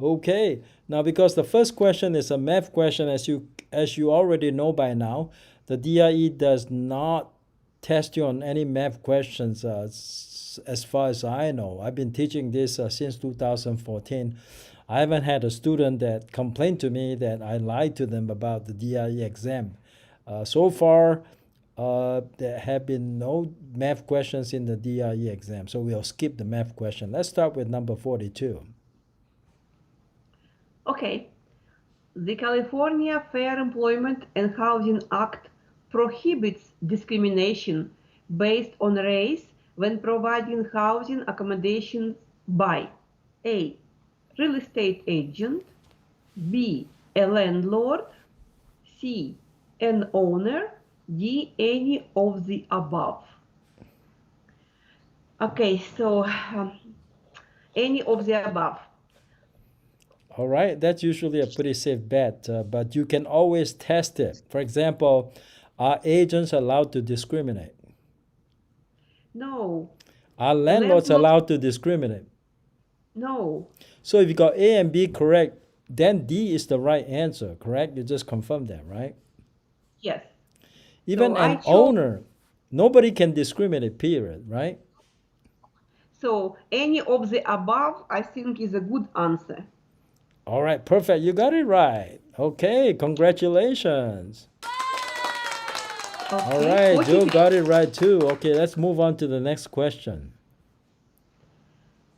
Okay. Now, because the first question is a math question, as you already know by now, the DRE does not test you on any math questions. As far as I know, I've been teaching this since 2014. I haven't had a student that complained to me that I lied to them about the DRE exam. So far, there have been no math questions in the DRE exam, so we'll skip the math question. Let's start with number 42. Okay. The California Fair Employment and Housing Act prohibits discrimination based on race when providing housing accommodations by A. Real estate agent, B. A landlord, C. An owner, D. Any of the above. Okay, so any of the above. All right, that's usually a pretty safe bet, but you can always test it. For example, are agents allowed to discriminate? No. Are landlords allowed to discriminate? No. So if you got A and B correct, then D is the right answer, correct? You just confirmed that, right? Yes. Even an owner, nobody can discriminate, period, right? So any of the above, I think, is a good answer. All right, perfect. You got it right. Okay, congratulations. Okay. All right, Joe got it right too. Okay, let's move on to the next question.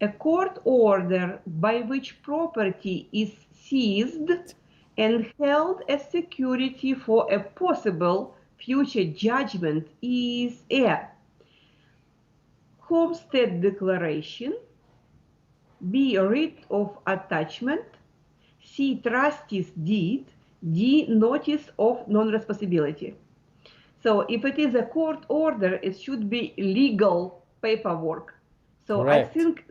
A court order by which property is seized and held as security for a possible future judgment is a homestead declaration, B. writ of attachment, C. trustee's deed, D. notice of non-responsibility. So if it is a court order, it should be legal paperwork. So Correct. I think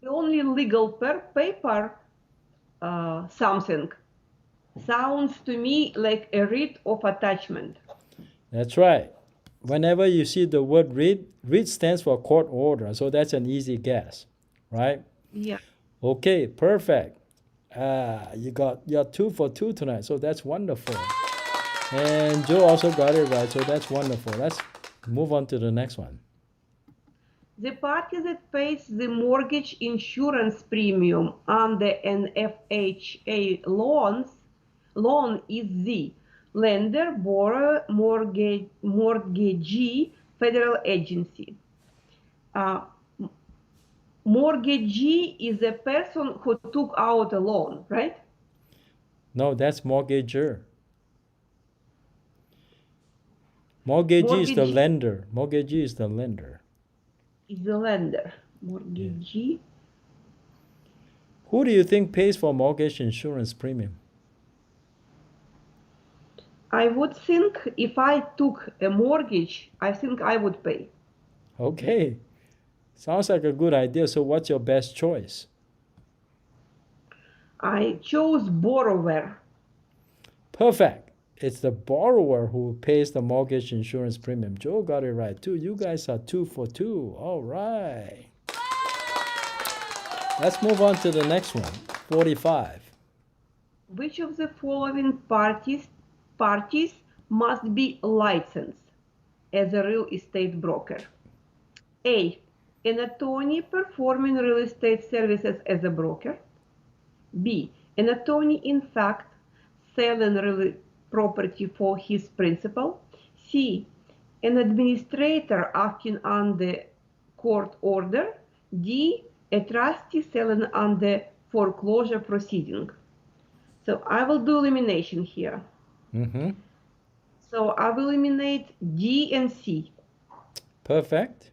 the only legal paper something sounds to me like a writ of attachment. That's right. Whenever you see the word writ stands for court order, so that's an easy guess, right? Yeah. Okay, perfect. You're 2 for 2 tonight, so that's wonderful. And Joe also got it right, so that's wonderful. Let's move on to the next one. The party that pays the mortgage insurance premium under an FHA loan is the lender, borrower, mortgagee, federal agency. Mortgagee is a person who took out a loan, right? No, that's mortgager. Mortgagee is the lender. Mortgagee is the lender. Is the lender. Mortgagee. Yeah. Who do you think pays for mortgage insurance premium? I would think if I took a mortgage, I think I would pay. Okay. Sounds like a good idea. So what's your best choice? I chose borrower. Perfect. It's the borrower who pays the mortgage insurance premium. Joe got it right too. You guys are 2 for 2. All right. Let's move on to the next one, 45. Which of the following parties must be licensed as a real estate broker? A. An attorney performing real estate services as a broker. B. An attorney in fact selling real property for his principal. C. An administrator acting under court order. D. A trustee selling under foreclosure proceeding. So I will do elimination here. So I will eliminate D and C. Perfect.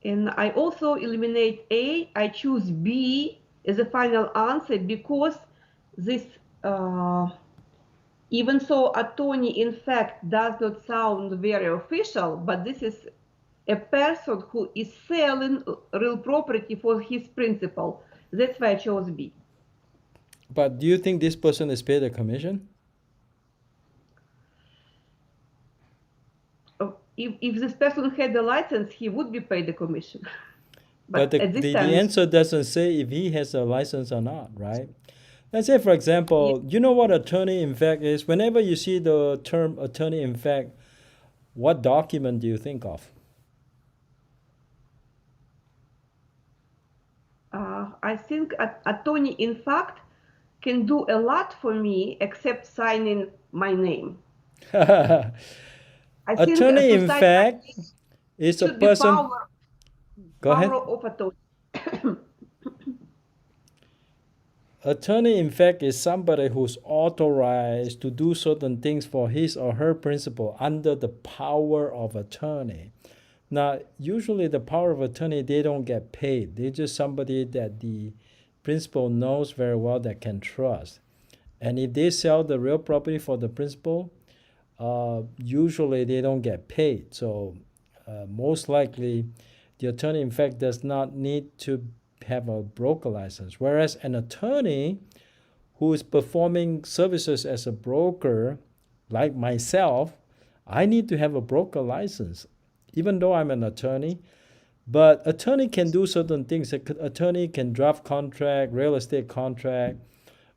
And I also eliminate A. I choose B as a final answer because this, even though attorney in fact does not sound very official, but this is a person who is selling real property for his principal. That's why I chose B. But do you think this person is paid a commission? If this person had a license, he would be paid the commission. But But at this the time, answer doesn't say if he has a license or not, right? Let's say, for example, you know what attorney in fact is? Whenever you see the term attorney in fact, what document do you think of? I think attorney, in fact, can do a lot for me except signing my name. I think Attorney to in sign my fact name is a should be person. Go ahead. power of attorney. Attorney in fact is somebody who's authorized to do certain things for his or her principal under the power of attorney. Now, usually the power of attorney, they don't get paid. They're just somebody that the principal knows very well that can trust. And if they sell the real property for the principal, usually they don't get paid. So most likely the attorney in fact does not need to have a broker license. Whereas an attorney who is performing services as a broker, like myself, I need to have a broker license, even though I'm an attorney. But attorney can do certain things. Attorney can draft contract, real estate contract.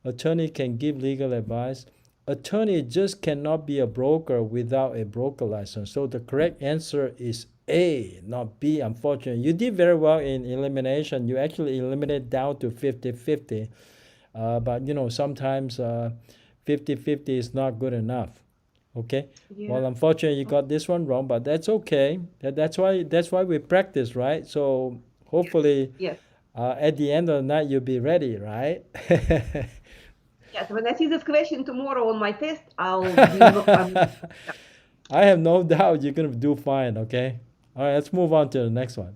Attorney can give legal advice. Attorney just cannot be a broker without a broker license. So the correct answer is A, not B, unfortunately. You did very well in elimination. You actually eliminated down to 50-50. But you know, sometimes 50-50 is not good enough. Okay. Yeah. Well, unfortunately, you got this one wrong, but that's okay. That's why we practice, right? So hopefully, Yes. At the end of the night, you'll be ready, right? Yes. When I see this question tomorrow on my test, I'll be. I have no doubt you're gonna do fine. Okay. All right. Let's move on to the next one.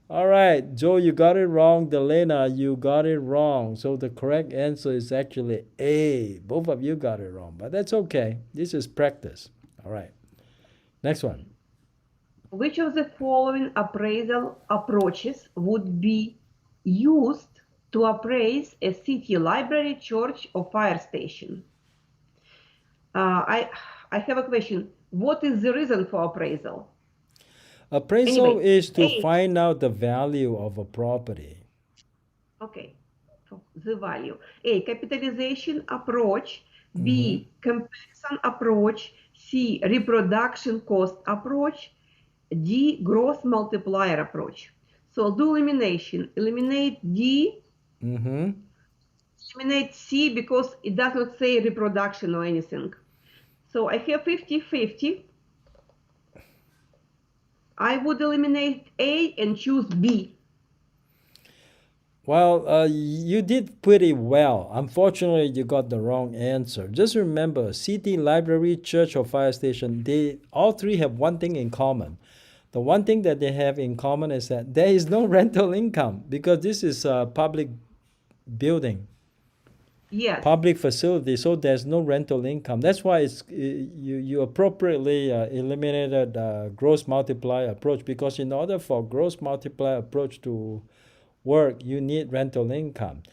All right, Joe, you got it wrong. Delena, you got it wrong. So the correct answer is actually A. Both of you got it wrong, but that's okay. This is practice. All right. Next one. Which of the following appraisal approaches would be used to appraise a city library, church, or fire station? I have a question. What is the reason for appraisal? Appraisal Anyway, is to A. find out the value of a property. Okay, so the value. A. Capitalization approach. B. Comparison approach. C. Reproduction cost approach. D. Gross multiplier approach. So do elimination. Eliminate D. Eliminate C because it does not say reproduction or anything. So I have 50-50. I would eliminate A and choose B. Well, you did pretty well. Unfortunately, you got the wrong answer. Just remember, city, library, church, or fire station, they all three have one thing in common. The one thing that they have in common is that there is no rental income because this is a public building. Yes. Public facility, so there's no rental income. That's why it's you appropriately eliminated gross multiplier approach, because in order for gross multiplier approach to work, you need rental income.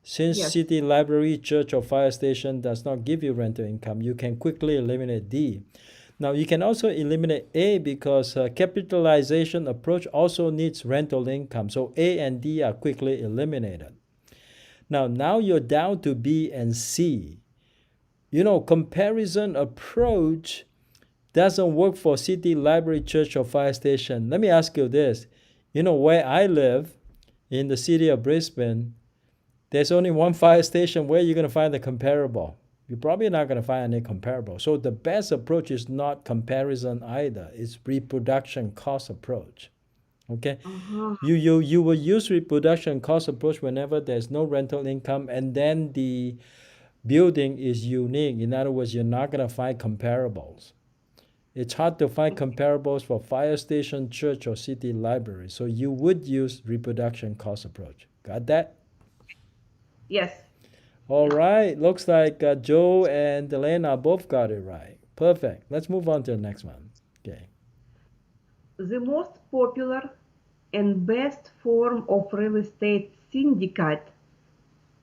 Since Yes. city, library, church, or fire station does not give you rental income, you can quickly eliminate D. Now you can also eliminate A because capitalization approach also needs rental income. So A and D are quickly eliminated. Now you're down to B and C. You know, comparison approach doesn't work for city, library, church, or fire station. Let me ask you this. You know, where I live, in the city of Brisbane, there's only one fire station. Where you're going to find the comparable? You're probably not going to find any comparable. So the best approach is not comparison either. It's reproduction cost approach. Okay, you will use reproduction cost approach whenever there's no rental income and then the building is unique. In other words, you're not going to find comparables. It's hard to find comparables for fire station, church, or city library. So you would use reproduction cost approach. Got that? Yes. All right. Looks like Joe and Elena both got it right. Perfect. Let's move on to the next one. Okay. The most popular and best form of real estate syndicate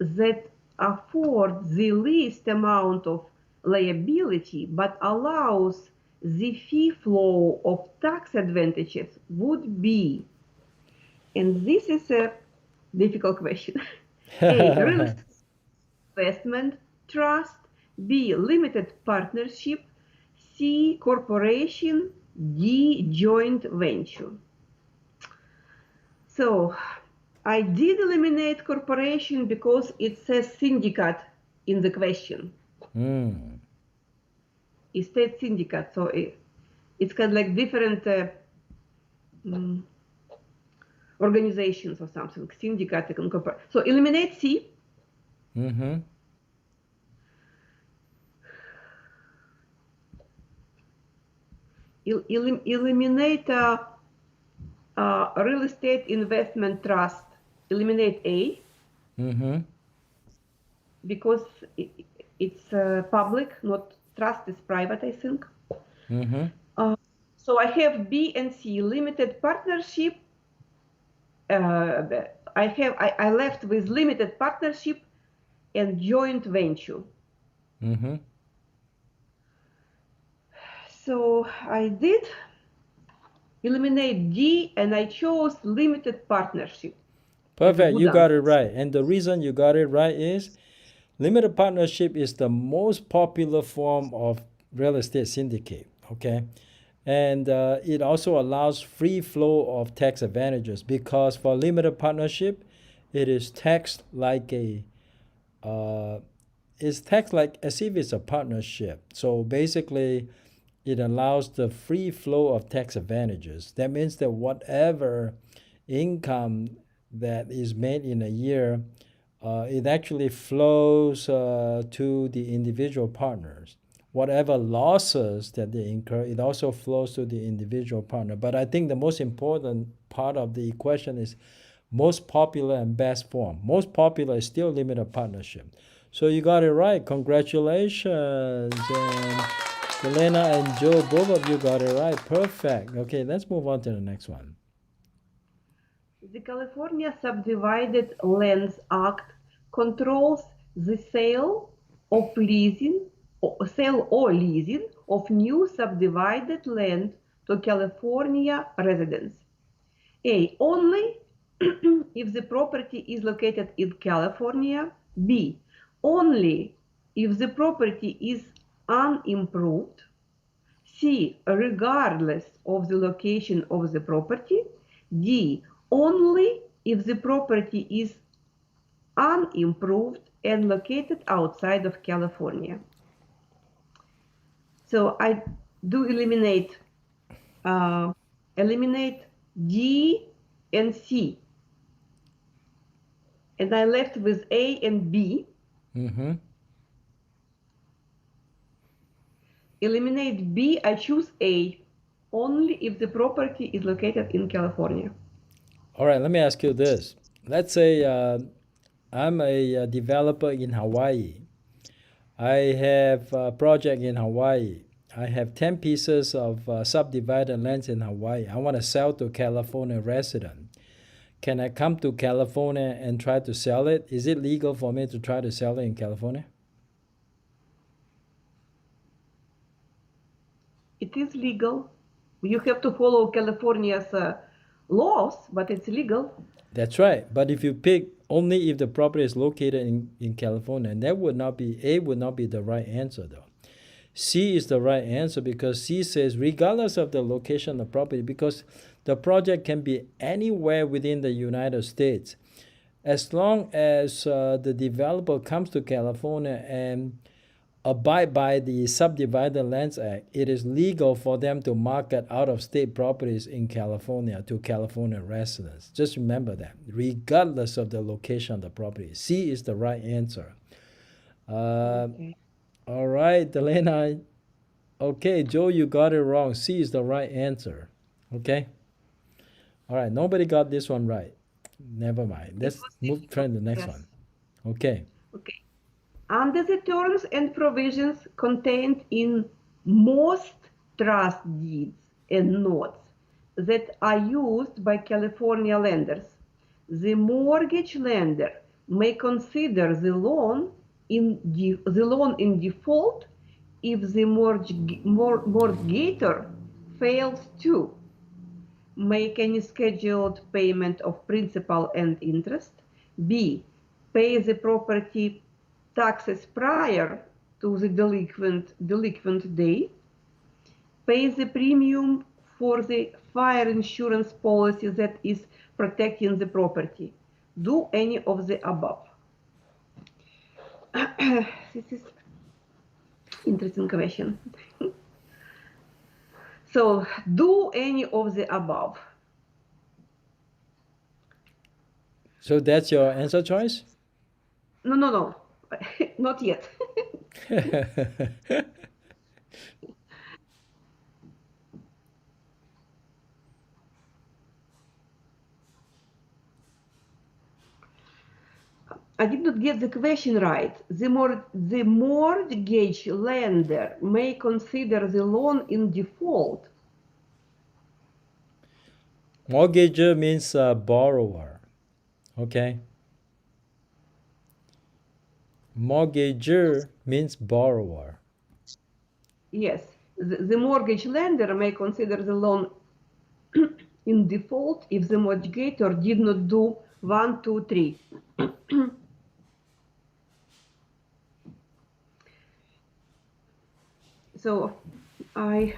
that affords the least amount of liability but allows the fee flow of tax advantages would be And this is a difficult question. A, real estate investment trust. B, limited partnership. C, corporation. D, joint venture. So I did eliminate corporation because it says syndicate in the question. Estate syndicate, so it's kind of like different organizations or something, syndicate and corporation. So eliminate C. Eliminate real estate investment trust. Eliminate A. Because it's public, not trust is private, I think. So I have B and C. Limited partnership. I left with limited partnership and joint venture. So I did eliminate D and I chose limited partnership. Perfect, you got it right. And the reason you got it right is limited partnership is the most popular form of real estate syndicate, okay? And it also allows free flow of tax advantages because for limited partnership, it is taxed like it's taxed like as if it's a partnership. So basically, it allows the free flow of tax advantages. That means that whatever income that is made in a year, it actually flows to the individual partners. Whatever losses that they incur, it also flows to the individual partner. But I think the most important part of the equation is most popular and best form. Most popular is still limited partnership. So you got it right. Congratulations. And Elena and Joe, both of you got it right. Perfect. Okay, let's move on to the next one. The California Subdivided Lands Act controls the sale or leasing of new subdivided land to California residents. A, only if the property is located in California. B, only if the property is unimproved. C, regardless of the location of the property. D, only if the property is unimproved and located outside of California. So I do eliminate D and C. And I left with A and B. Eliminate B, I choose A, only if the property is located in California. All right, let me ask you this. Let's say I'm a developer in Hawaii. I have a project in Hawaii. I have 10 pieces of subdivided lands in Hawaii. I want to sell to California resident. Can I come to California and try to sell it? Is it legal for me to try to sell it in California? It is legal. You have to follow California's laws, but it's legal. That's right. But if you pick only if the property is located in California, that would not be, A would not be the right answer though. C is the right answer because C says regardless of the location of the property, because the project can be anywhere within the United States. As long as the developer comes to California and abide by the Subdivided Lands Act, it is legal for them to market out-of-state properties in California to California residents. Just remember that, regardless of the location of the property. C is the right answer. Okay. All right, Elena. Okay, Joe, you got it wrong. C is the right answer. Okay? All right, nobody got this one right. Never mind. Let's try the next one. Okay. Okay. Under the terms and provisions contained in most trust deeds and notes that are used by California lenders, the mortgage lender may consider the loan in default if the mortgator fails to make any scheduled payment of principal and interest. B, pay the property taxes prior to the delinquent day. Pay the premium for the fire insurance policy that is protecting the property. Do any of the above. This is interesting question. So, do any of the above. So that's your answer choice? No. Not yet. I did not get the question right. The mortgage lender may consider the loan in default. Mortgager means borrower. Okay. Mortgager means borrower. Yes, the mortgage lender may consider the loan in default if the mortgator did not do 1, 2, 3. So I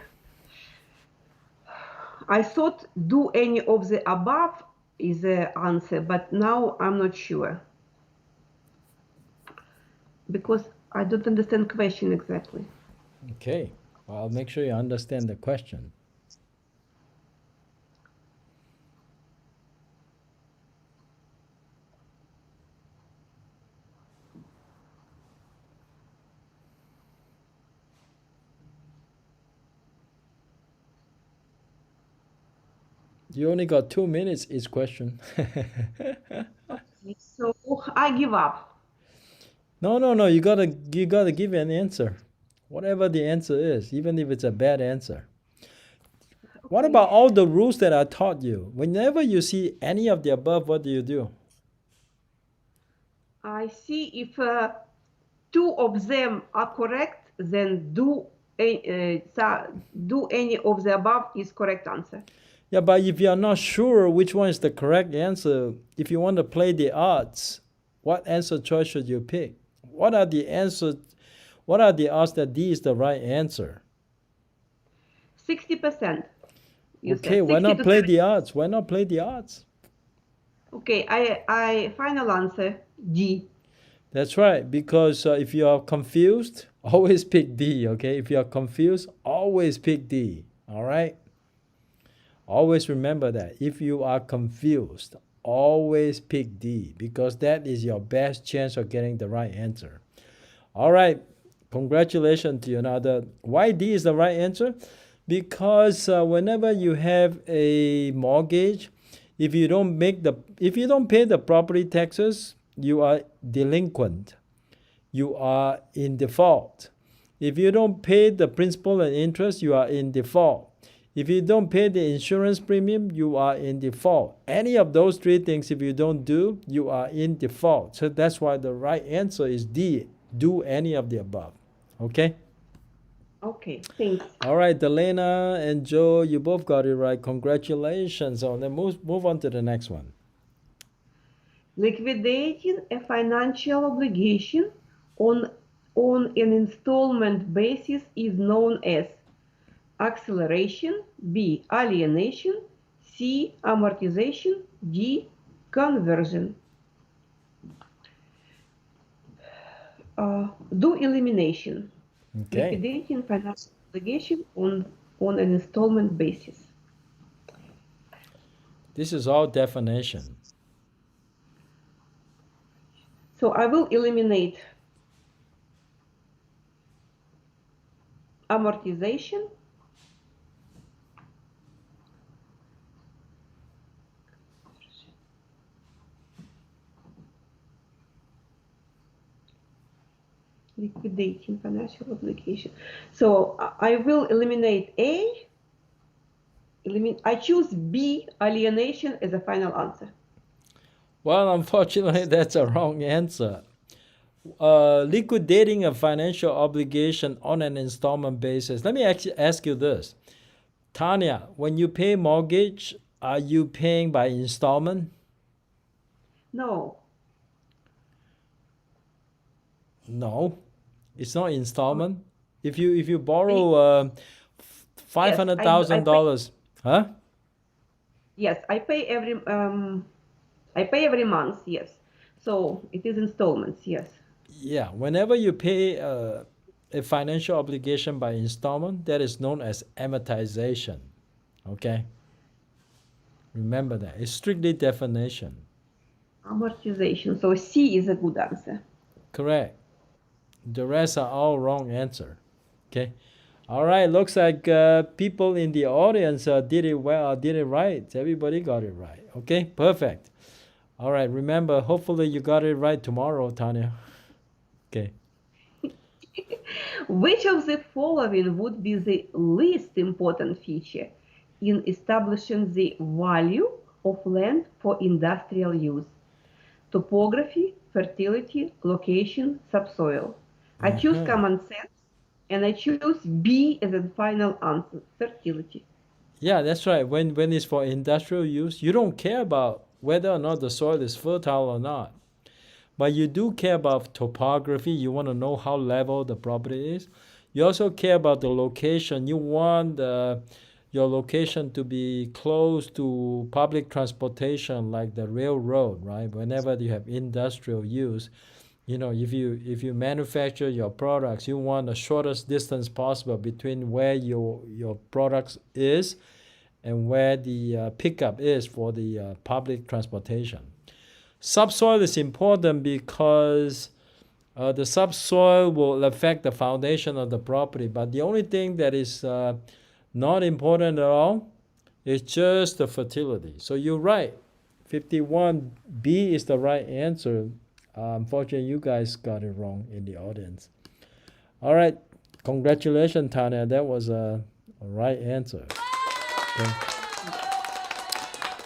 thought do any of the above is the answer, but now I'm not sure because I don't understand question exactly. Okay. Well, I'll make sure you understand the question. You only got 2 minutes each question. Okay, so I give up. No. You gotta give an answer, whatever the answer is, even if it's a bad answer. What about all the rules that I taught you? Whenever you see any of the above, what do? I see if 2 of them are correct, then do any of the above is correct answer. Yeah, but if you're not sure which one is the correct answer, if you want to play the odds, what answer choice should you pick? What are the odds that D is the right answer? 60%. Okay, why not play the odds? Why not play the odds? Okay, I final answer D. That's right, because if you are confused, always pick D, okay? If you are confused, always pick D, all right? Always remember that. If you are confused, always pick D, because that is your best chance of getting the right answer. All right, congratulations to you. Now, why D is the right answer? Because whenever you have a mortgage, if you don't pay the property taxes, you are delinquent. You are in default. If you don't pay the principal and interest, you are in default. If you don't pay the insurance premium, you are in default. Any of those 3 things, if you don't do, you are in default. So that's why the right answer is D. Do any of the above. Okay? Okay, thanks. All right, Delena and Joe, you both got it right. Congratulations. So then move on to the next one. Liquidating a financial obligation on an installment basis is known as acceleration, B, alienation, C, amortization, D, conversion. Do elimination. Okay. Liquidating financial obligation on an installment basis. This is all definition. So I will eliminate amortization, liquidating financial obligation. So I will eliminate A. I choose B, alienation, as a final answer. Well, unfortunately, that's a wrong answer. Liquidating a financial obligation on an installment basis. Let me actually ask you this. Tanya, when you pay mortgage, Are you paying by installment? No. No, it's not installment. If you borrow $500,000, huh? Yes, I pay every month. Yes, so it is installments. Yes. Yeah, whenever you pay a financial obligation by installment, that is known as amortization. Okay, remember that. It's strictly definition. Amortization. So C is a good answer. Correct. The rest are all wrong answer. Okay. All right. Looks like people in the audience did it well. Did it right. Everybody got it right. Okay. Perfect. All right. Remember, hopefully you got it right tomorrow, Tanya. Okay. Which of the following would be the least important feature in establishing the value of land for industrial use? Topography, fertility, location, subsoil. I choose common sense, and I choose B as a final answer, fertility. Yeah, that's right. When it's for industrial use, you don't care about whether or not the soil is fertile or not. But you do care about topography. You want to know how level the property is. You also care about the location. You want your location to be close to public transportation like the railroad, right? Whenever you have industrial use, if you manufacture your products, you want the shortest distance possible between where your products is and where the pickup is for the public transportation. Subsoil is important because the subsoil will affect the foundation of the property, but the only thing that is not important at all is just the fertility. So you're right. 51B is the right answer. Unfortunately, you guys got it wrong in the audience. All right. Congratulations, Tanya. That was a right answer. Okay.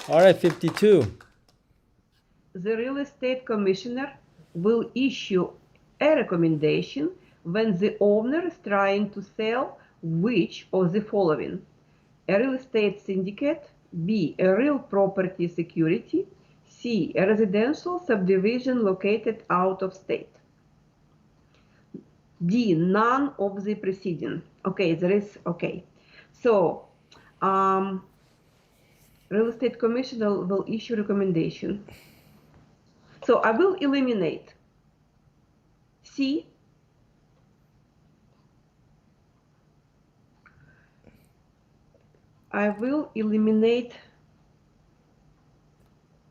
All right, 52. The real estate commissioner will issue a recommendation when the owner is trying to sell which of the following: a real estate syndicate, B, a real property security, C, a residential subdivision located out of state. D, none of the preceding. Okay, there is, okay. So, real estate commissioner will issue recommendation. So I will eliminate C, I will eliminate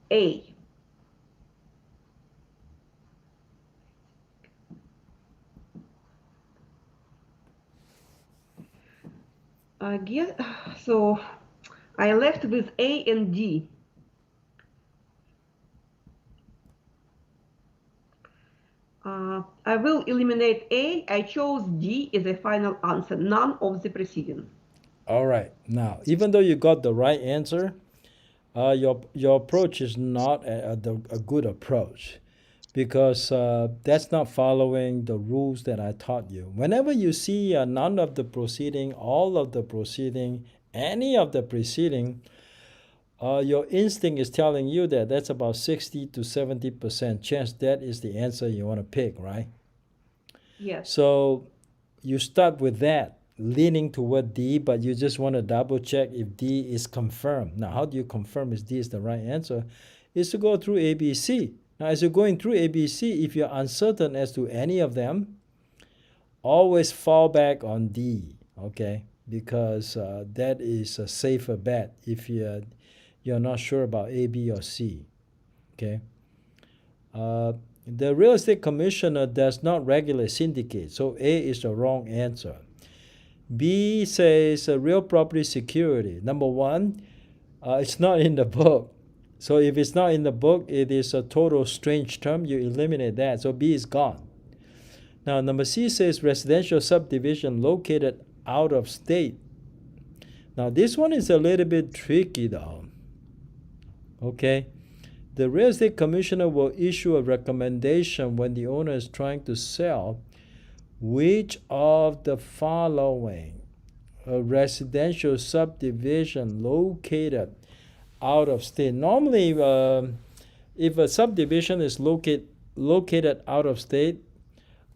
A. Again, so I left with A and D. I will eliminate A. I chose D as a final answer, none of the preceding. All right. Now, even though you got the right answer, your approach is not a good approach because that's not following the rules that I taught you. Whenever you see none of the proceeding, all of the proceeding, any of the preceding, your instinct is telling you that that's about 60 to 70% chance that is the answer you want to pick, right? Yes. So you start with that, leaning toward D, but you just want to double check if D is confirmed. Now, how do you confirm if D is the right answer? Is to go through ABC. Now, as you're going through ABC, if you're uncertain as to any of them, always fall back on D, okay? Because that is a safer bet if you're not sure about A, B, or C, okay? The real estate commissioner does not regulate syndicates, so A is the wrong answer. B says real property security. Number one, it's not in the book. So if it's not in the book, it is a total strange term. You eliminate that. So B is gone. Now, number C says residential subdivision located out of state. Now, this one is a little bit tricky though. Okay. The real estate commissioner will issue a recommendation when the owner is trying to sell which of the following: a residential subdivision located out of state. Normally, if a subdivision is located out of state,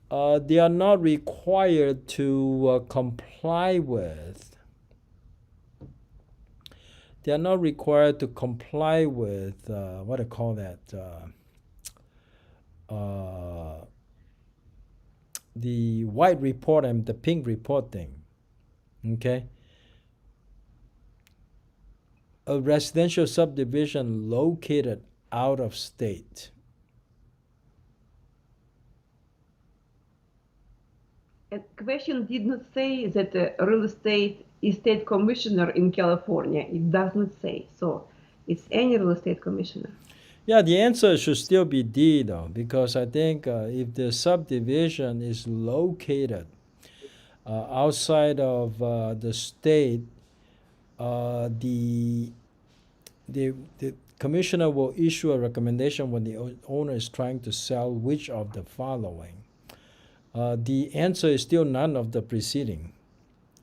they are not required to comply with. They are not required to comply with what do I call that? The white report and the pink report thing. Okay. A residential subdivision located out of state. And question did not say that a real estate commissioner in California. It does not say. So it's any real estate commissioner. Yeah, the answer should still be D though, because I think if the subdivision is located outside of the state, the commissioner will issue a recommendation when the owner is trying to sell which of the following. The answer is still none of the preceding.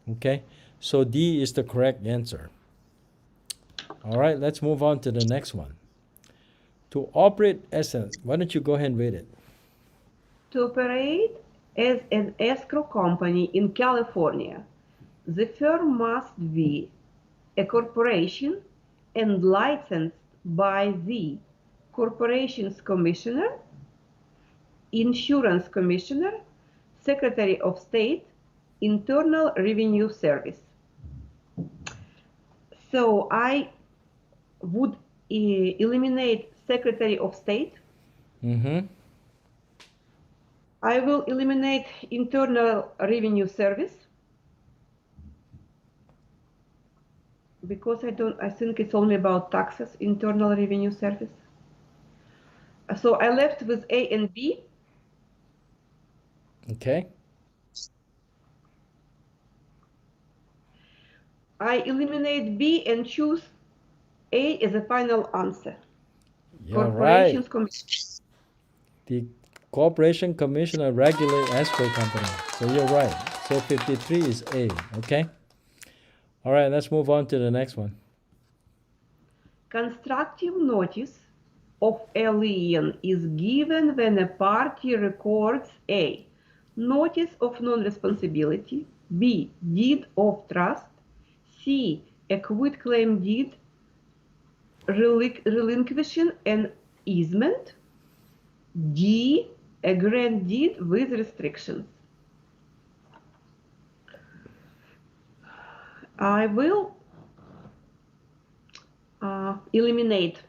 Okay, so D is the correct answer. All right, let's move on to the next one. To operate as an, why don't you go ahead and read it? To operate as an escrow company in California, the firm must be a corporation and licensed by the Corporations Commissioner, Insurance Commissioner, Secretary of State, Internal Revenue Service. So I would eliminate Secretary of State. Mm-hmm. I will eliminate Internal Revenue Service because I think it's only about taxes, Internal Revenue Service. So I left with A and B. Okay. I eliminate B and choose A as a final answer. You're Corporations right. Commission. The Corporation Commissioner regulate escrow company. So you're right. So 53 is A. Okay. All right. Let's move on to the next one. Constructive notice of a lien is given when a party records A. Notice of non-responsibility, B. Deed of trust, C. A quitclaim deed relinquishing an easement, D. A grant deed with restrictions. I will eliminate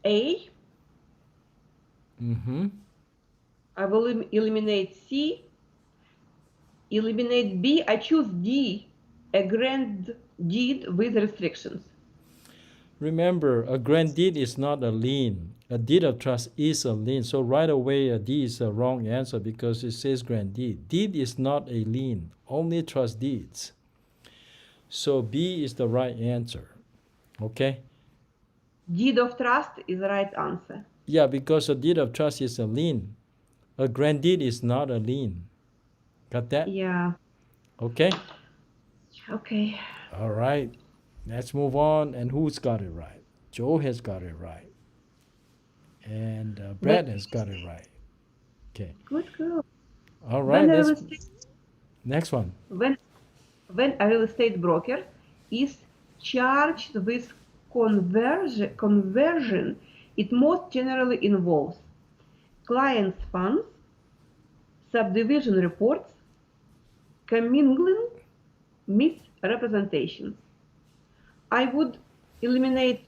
A. Mm-hmm. I will eliminate C. Eliminate B. I choose D. A grant deed with restrictions. Remember, a grant deed is not a lien. A deed of trust is a lien. So right away, a D is a wrong answer because it says grant deed. Deed is not a lien, only trust deeds. So B is the right answer. Okay? Deed of trust is the right answer. Yeah, because a deed of trust is a lien. A grant deed is not a lien. Got that? Yeah. Okay? Okay. All right. Let's move on. And who's got it right? Joe has got it right. And Brad has got it right. Okay. Good. All right. Next one. When a real estate broker is charged with conversion, it most generally involves clients' funds, subdivision reports, commingling, misrepresentations. I would eliminate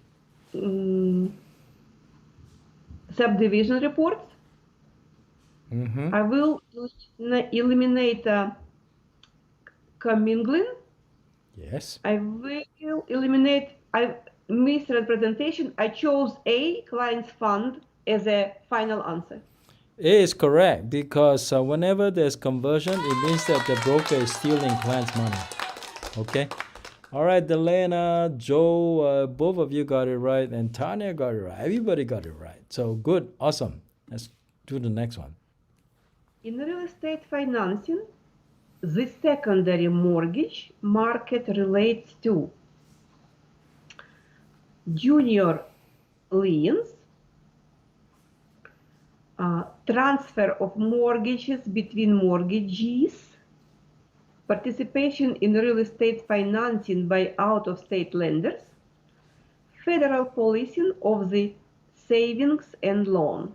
subdivision reports. Mm-hmm. I will eliminate commingling. Yes. I will eliminate misrepresentation. I chose A, client's fund, as a final answer. A is correct because whenever there's conversion, it means that the broker is stealing client's money. Okay? All right, Delana, Joe, both of you got it right, and Tanya got it right. Everybody got it right. So good, awesome. Let's do the next one. In real estate financing, the secondary mortgage market relates to junior liens, transfer of mortgages between mortgagees, participation in real estate financing by out-of-state lenders, federal policing of the savings and loan.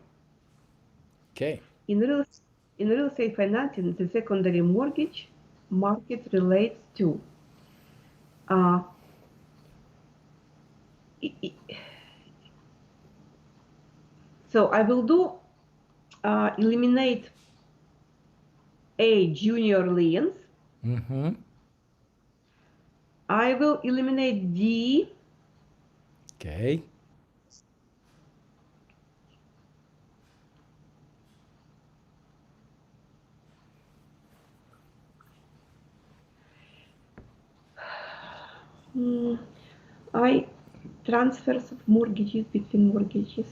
Okay. In real estate financing, the secondary mortgage market relates to so I will do eliminate A, junior liens. Mm-hmm. I will eliminate D. Okay. I transfers of mortgages between mortgages.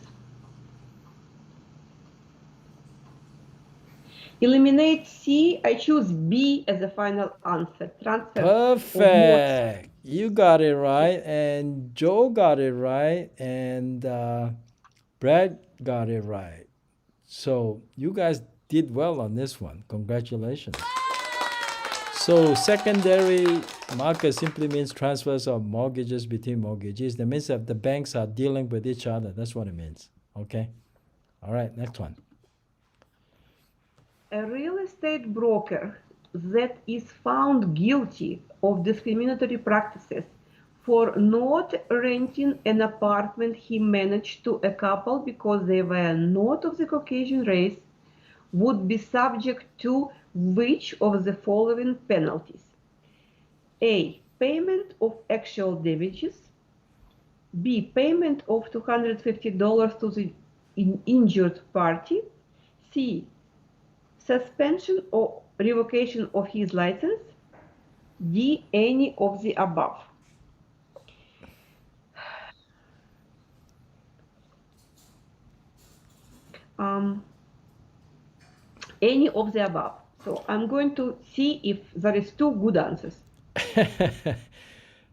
Eliminate C. I choose B as a final answer. Transfer Perfect. You got it right, and Joe got it right, and Brad got it right. So you guys did well on this one. Congratulations. So secondary market simply means transfers of mortgages between mortgages. That means that the banks are dealing with each other. That's what it means. Okay. All right. Next one. A real estate broker that is found guilty of discriminatory practices for not renting an apartment he managed to a couple because they were not of the Caucasian race would be subject to which of the following penalties? A. Payment of actual damages. B. Payment of $250 to the injured party. C. Suspension or revocation of his license. D. Any of the above. Any of the above. So I'm going to see if there is two good answers.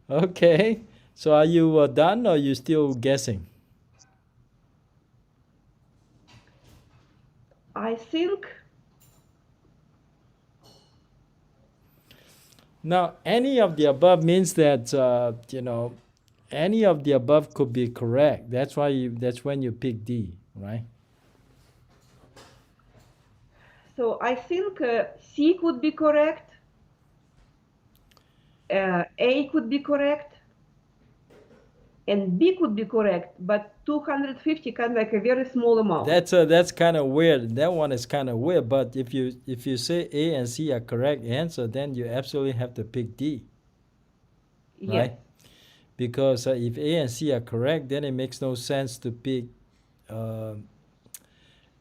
Okay. So are you done, or are you still guessing? I think now any of the above means that any of the above could be correct. That's why that's when you pick D, right? so. I think C could be correct. A could be correct, and B could be correct, but 250 kind of like a very small amount. That's kind of weird. That one is kind of weird. But if you say A and C are correct answer, then you absolutely have to pick D, right? Yes. Because if A and C are correct, then it makes no sense to pick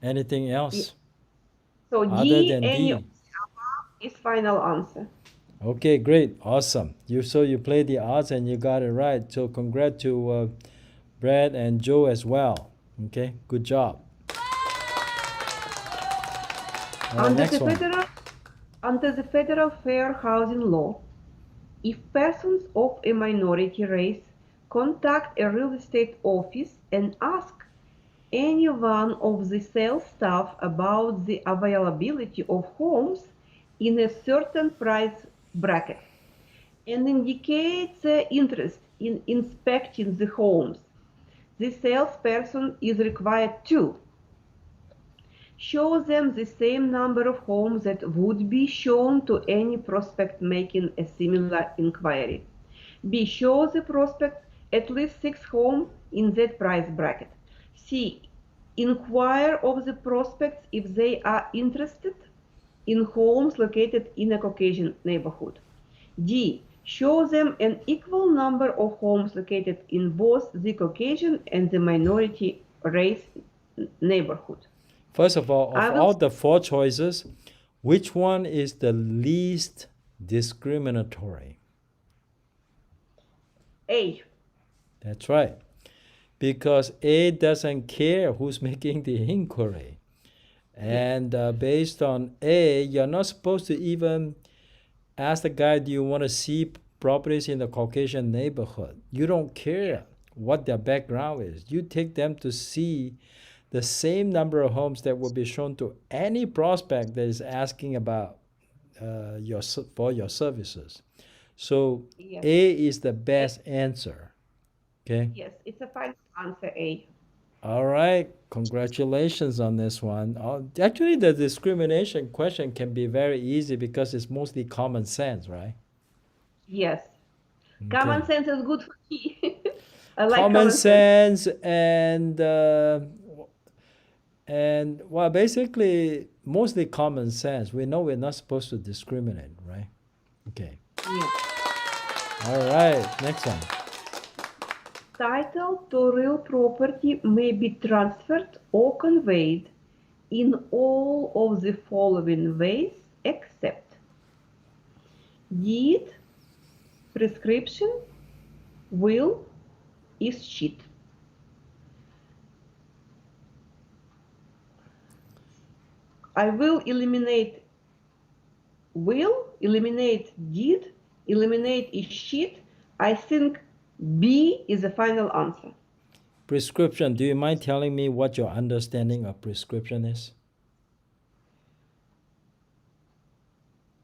anything else So other D, than any D. of the above is final answer. Okay, great, awesome. You played the odds and you got it right. So congrats to Brad and Joe as well. Okay, good job. Under next one. the federal fair housing law, if persons of a minority race contact a real estate office and ask any one of the sales staff about the availability of homes in a certain price bracket and indicates interest in inspecting the homes, the salesperson is required to show them the same number of homes that would be shown to any prospect making a similar inquiry. B. Show the prospect at least 6 homes in that price bracket. C. Inquire of the prospects if they are interested in homes located in a Caucasian neighborhood. D. Show them an equal number of homes located in both the Caucasian and the minority race neighborhood. First of all, of all the 4 choices, which one is the least discriminatory? A. That's right. Because A doesn't care who's making the inquiry. And based on A, you're not supposed to even ask the guy, do you want to see properties in the Caucasian neighborhood? You don't care what their background is. You take them to see the same number of homes that will be shown to any prospect that is asking about for your services. So Yes. A is the best answer. Okay. Yes, it's a final answer A. All right. Congratulations on this one. Actually, the discrimination question can be very easy because it's mostly common sense, right? Yes. Common Okay. sense is good for me. I like Common common sense. sense and well, basically mostly common sense. We know we're not supposed to discriminate, right? Okay. Yes. All right. Next one. Title to real property may be transferred or conveyed in all of the following ways except deed, prescription, will, escheat. I will eliminate will, eliminate deed, eliminate escheat. I think B is the final answer. Prescription. Do you mind telling me what your understanding of prescription is?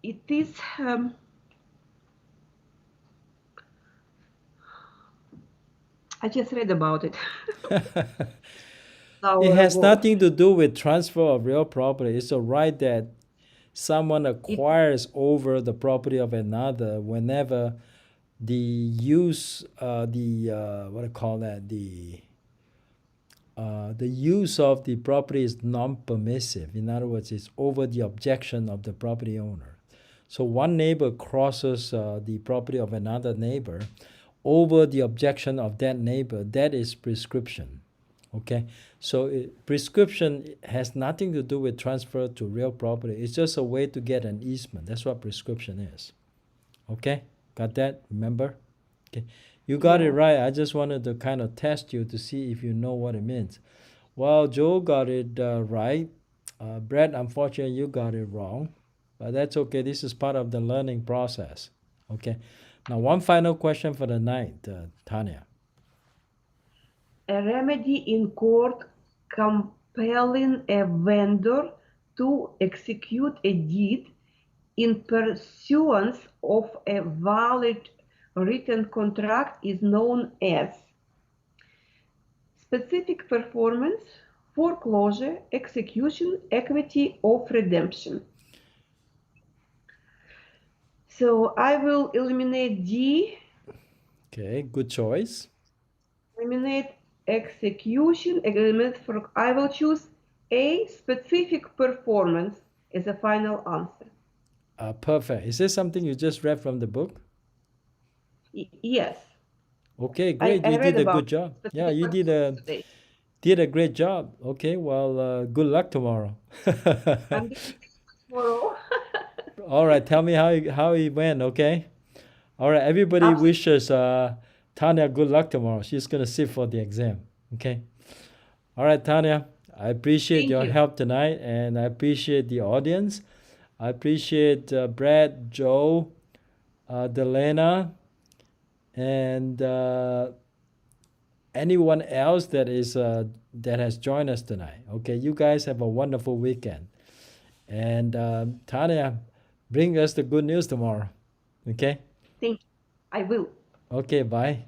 It is I just read about it. It has nothing to do with transfer of real property. It's a right that someone acquires over the property of another whenever the use, what do you call that? The use of the property is non-permissive. In other words, it's over the objection of the property owner. So one neighbor crosses the property of another neighbor over the objection of that neighbor. That is prescription. Okay, so prescription has nothing to do with transfer to real property. It's just a way to get an easement. That's what prescription is. Okay, got that? Remember? Okay, you got it right. I just wanted to kind of test you to see if you know what it means. Well, Joe got it right. Brett, unfortunately, you got it wrong. But that's okay. This is part of the learning process. Okay, now one final question for the night, Tanya. A remedy in court compelling a vendor to execute a deed in pursuance of a valid written contract is known as specific performance, foreclosure, execution, equity of redemption. So I will eliminate D. Okay, good choice. Eliminate execution, I will choose A, specific performance as a final answer. Perfect. Is this something you just read from the book? Yes. Okay, great. I You read did a about good job. Yeah, specific you performance today. did a great job. Okay, well, good luck tomorrow. I'm getting tomorrow. All right, tell me how it went. Okay. All right, everybody Absolutely. wishes Tanya good luck tomorrow. She's gonna sit for the exam. Okay. All right, Tanya. I appreciate Thank your you. help tonight, and I appreciate the audience. I appreciate Brad, Joe, Delena, and anyone else that has joined us tonight. Okay, you guys have a wonderful weekend, and Tanya, bring us the good news tomorrow. Okay. Thank you. I will. Okay. Bye.